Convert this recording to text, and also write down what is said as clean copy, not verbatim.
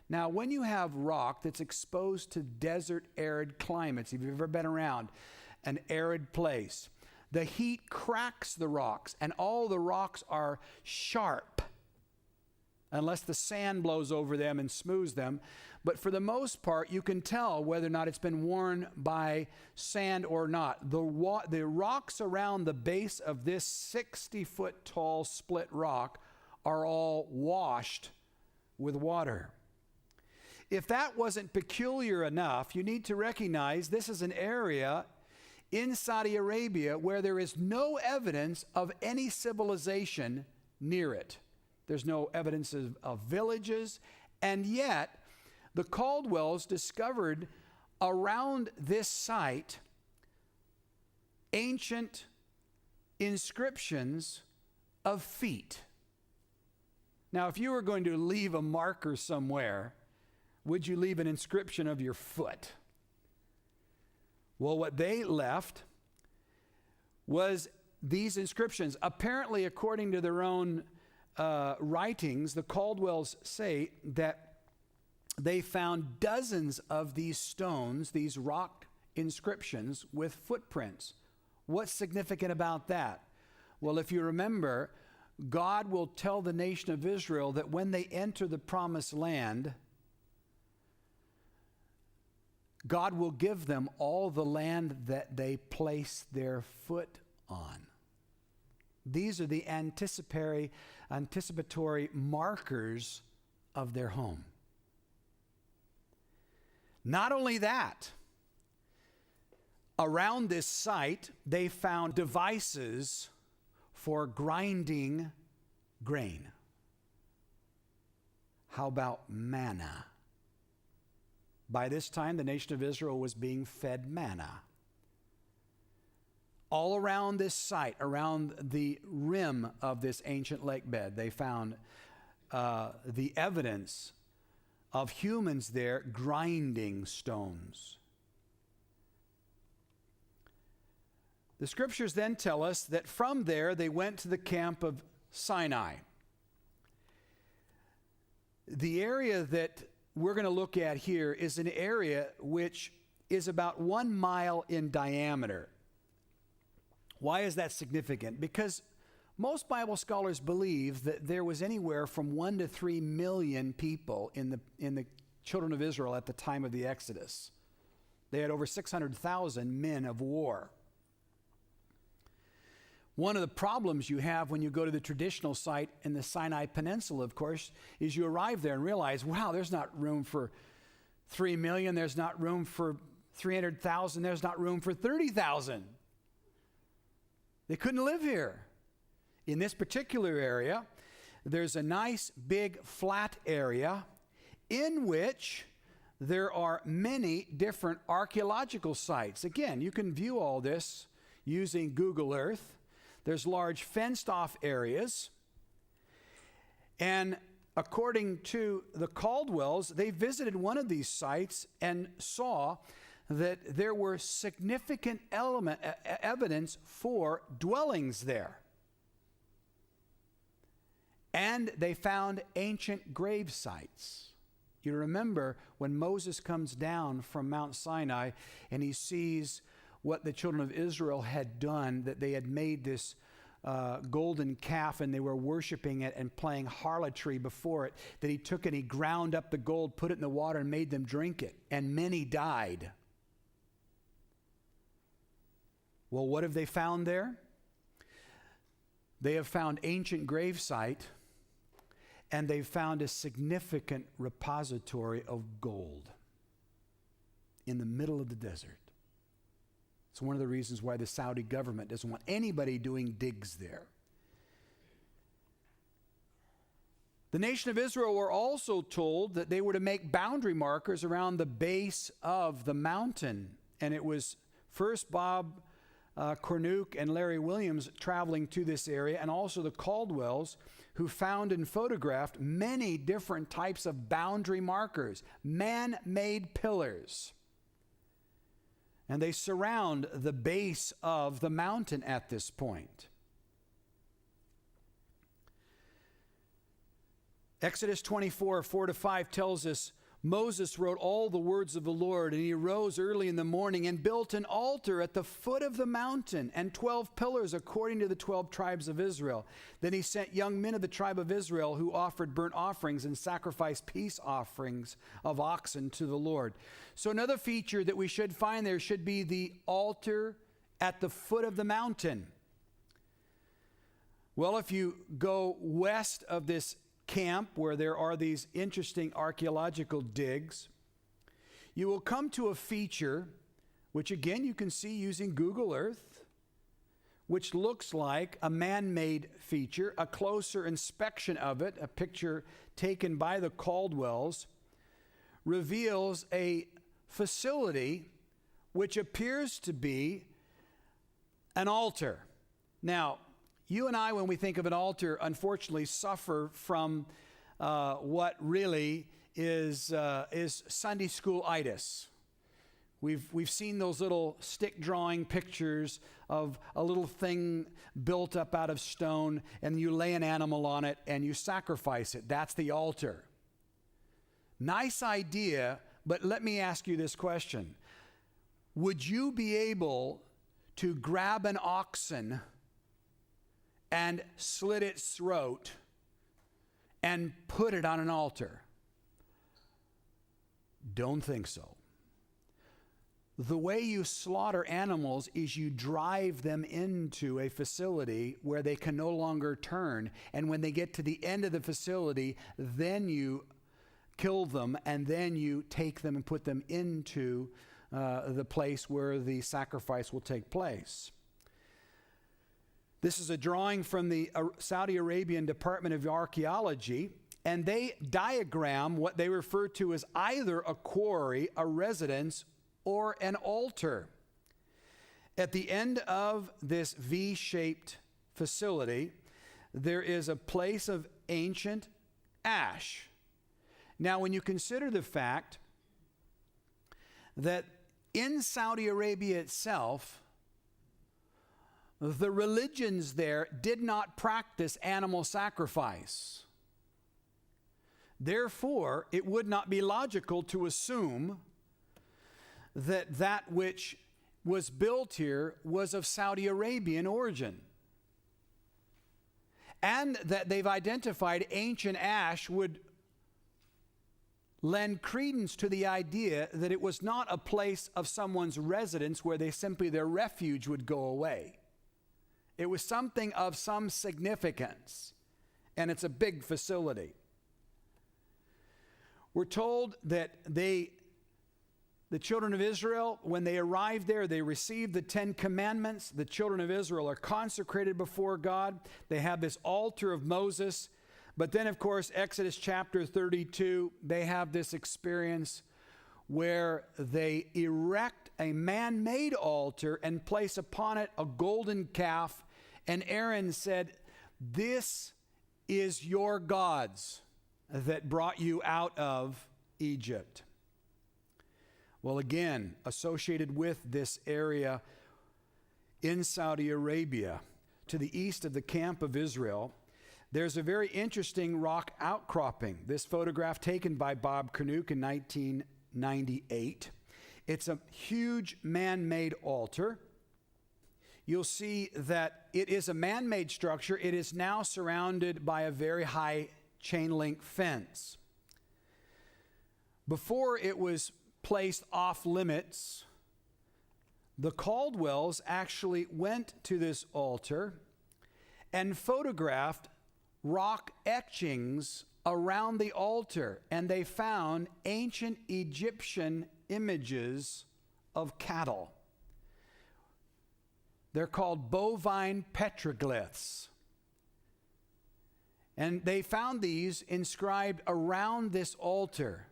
Now, when you have rock that's exposed to desert, arid climates, if you've ever been around an arid place, the heat cracks the rocks, and all the rocks are sharp, unless the sand blows over them and smooths them. But for the most part, you can tell whether or not it's been worn by sand or not. The rocks around the base of this 60-foot tall split rock are all washed with water. If that wasn't peculiar enough, you need to recognize this is an area in Saudi Arabia where there is no evidence of any civilization near it. There's no evidence of villages, and yet the Caldwells discovered around this site ancient inscriptions of feet. Now, if you were going to leave a marker somewhere, would you leave an inscription of your foot? Well, what they left was these inscriptions. Apparently, according to their own writings, the Caldwells say that they found dozens of these stones, these rock inscriptions with footprints. What's significant about that? Well, if you remember, God will tell the nation of Israel that when they enter the promised land, God will give them all the land that they place their foot on. These are the anticipatory markers of their home. Not only that, around this site, they found devices for grinding grain. How about manna? By this time, the nation of Israel was being fed manna. All around this site, around the rim of this ancient lake bed, they found the evidence of humans there grinding stones. The scriptures then tell us that from there they went to the camp of Sinai. The area that we're going to look at here is an area which is about 1 mile in diameter. Why is that significant? Because most Bible scholars believe that there was anywhere from 1 to 3 million people in the children of Israel at the time of the Exodus. They had over 600,000 men of war. One of the problems you have when you go to the traditional site in the Sinai Peninsula, of course, is you arrive there and realize, wow, there's not room for 3 million, there's not room for 300,000, there's not room for 30,000. They couldn't live here. In this particular area, there's a nice big flat area in which there are many different archaeological sites. Again, you can view all this using Google Earth. There's large fenced-off areas. And according to the Caldwells, they visited one of these sites and saw that there were significant evidence for dwellings there. And they found ancient grave sites. You remember when Moses comes down from Mount Sinai and he sees what the children of Israel had done, that they had made this golden calf and they were worshiping it and playing harlotry before it, that he took and he ground up the gold, put it in the water and made them drink it, and many died. Well, what have they found there? They have found ancient gravesite, and they've found a significant repository of gold in the middle of the desert. It's one of the reasons why the Saudi government doesn't want anybody doing digs there. The nation of Israel were also told that they were to make boundary markers around the base of the mountain. And it was first Bob Cornuke and Larry Williams traveling to this area, and also the Caldwells, who found and photographed many different types of boundary markers, man-made pillars. And they surround the base of the mountain at this point. Exodus 24, 4-5 tells us Moses wrote all the words of the Lord, and he arose early in the morning and built an altar at the foot of the mountain and 12 pillars according to the 12 tribes of Israel. Then he sent young men of the tribe of Israel who offered burnt offerings and sacrificed peace offerings of oxen to the Lord. So another feature that we should find there should be the altar at the foot of the mountain. Well, if you go west of this camp where there are these interesting archaeological digs, you will come to a feature, which again you can see using Google Earth, which looks like a man-made feature. A closer inspection of it, a picture taken by the Caldwells, reveals a facility which appears to be an altar. Now, you and I, when we think of an altar, unfortunately suffer from what really is Sunday school-itis. We've seen those little stick drawing pictures of a little thing built up out of stone, and you lay an animal on it and you sacrifice it. That's the altar. Nice idea, but let me ask you this question. Would you be able to grab an oxen and slit its throat and put it on an altar? Don't think so. The way you slaughter animals is you drive them into a facility where they can no longer turn. And when they get to the end of the facility, then you kill them, and then you take them and put them into the place where the sacrifice will take place. This is a drawing from the Saudi Arabian Department of Archaeology, and they diagram what they refer to as either a quarry, a residence, or an altar. At the end of this V-shaped facility, there is a place of ancient ash. Now, when you consider the fact that in Saudi Arabia itself, the religions there did not practice animal sacrifice. Therefore, it would not be logical to assume that that which was built here was of Saudi Arabian origin. And that they've identified ancient ash would lend credence to the idea that it was not a place of someone's residence where their refuge would go away. It was something of some significance, and it's a big facility. We're told that the children of Israel, when they arrived there, they received the 10 Commandments. The children of Israel are consecrated before God. They have this altar of Moses. But then, of course, Exodus chapter 32, they have this experience where they erect a man-made altar and place upon it a golden calf. And Aaron said, "This is your gods that brought you out of Egypt." Well, again, associated with this area in Saudi Arabia, to the east of the camp of Israel, there's a very interesting rock outcropping. This photograph taken by Bob Kernook in 1998. It's a huge man-made altar. You'll see that it is a man-made structure. It is now surrounded by a very high chain link fence. Before it was placed off limits, the Caldwells actually went to this altar and photographed rock etchings around the altar, and they found ancient Egyptian images of cattle. They're called bovine petroglyphs. And they found these inscribed around this altar.